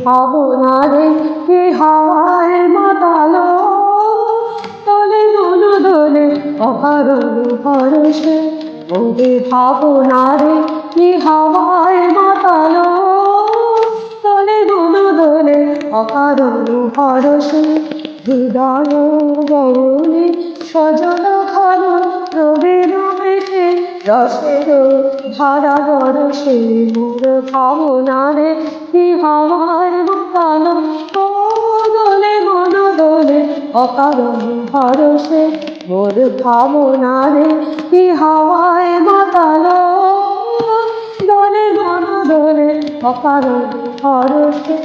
ভাবনারে কি হাওয়ায় মাতালো তলে মন দোলে অকারণ ভরসে ওরে ভাবনারে কি হাওয়ায় মাতালো তলে মন দোলে অকারণ ভরসে হৃদয় গরণে সজল ঘন রবির মেঘে রসের ধারা বরসে মোর ভাবনারে কি হাওয়ার মাতালো ও দোলে মন দোলে অকারণ ভরসে মোর ভাবনারে কি হাওয়ায় মাতালো দোলে মন দোলে অকারণ ভরসে।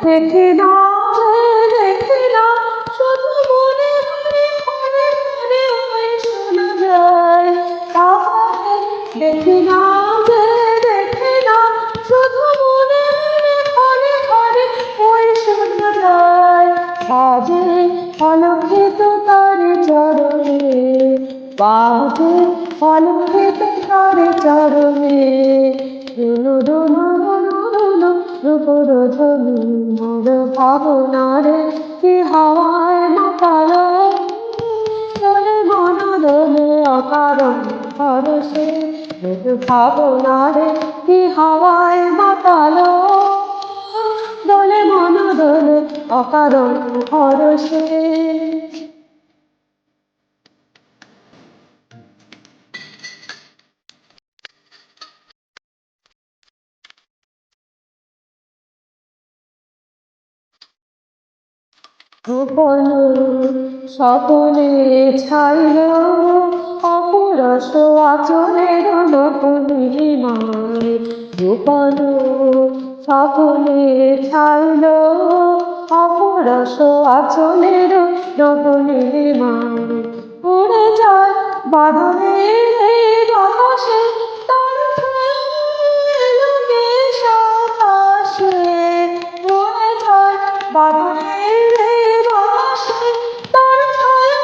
দেখি না দেখি না শুধু মনে মনে ঘরে ঘরে ওই শোনা যায় তাহারে দেখি না দেখি না শুধু মনে মনে ঘরে ঘরে ওই শোনা যায় বাজে অলক্ষিত তার চরণে বাজে অলক্ষিত তার চরণে দুনু দুনু মোর ভাবনারে কি হাওয়ায় মাতালো দোলে মন দোলে অকারণ ভরসে মোর ভাবনারে কি হাওয়ায় মাতালো দোলে মন দোলে অকারণ ভরসে। গোপন সকলে ছাইল অপরস আচরের নকুলিমায় গোপন সকলে ছাইল অপরস আচরের নকুলিমায় উড়ে যায় বাদলের বাতাসে তার এলো বেশ আকাশে উড়ে যায় বাদলের বাতাসে তার ছায়া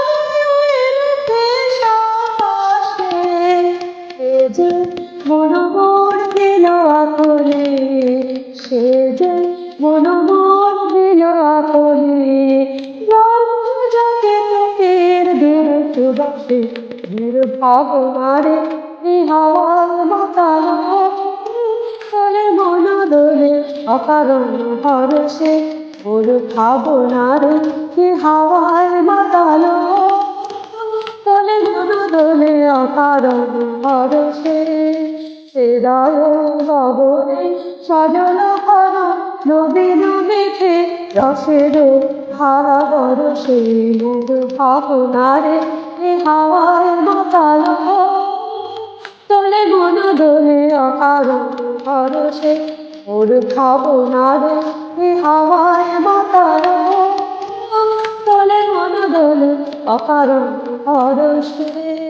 এলো বেশ আকাশে সে যে মনোমন দিল আকলে সে যে মনোমন দিল আকলে যাকে তোকের দূরত্ব বসে ভাবনারে হাওয়ার মাতালো দোলে মন দোলে অকারণ ভরসে ওর ভাবনারে কি হাওয়ার মাতালো দোলে মন দোলে অকারণ ভরসে হৃদয় গগনে সজল ঘন নবীন মেঘে রসের ধারা বরসে মোর ভাবনারে হাওয়ায় মাতালো দোলে মন দোলে অকারণ ভরসে মোর ভাবনারে হাওয়ায় মাতালো দোলে মন দোলে অকারণ ভরসে।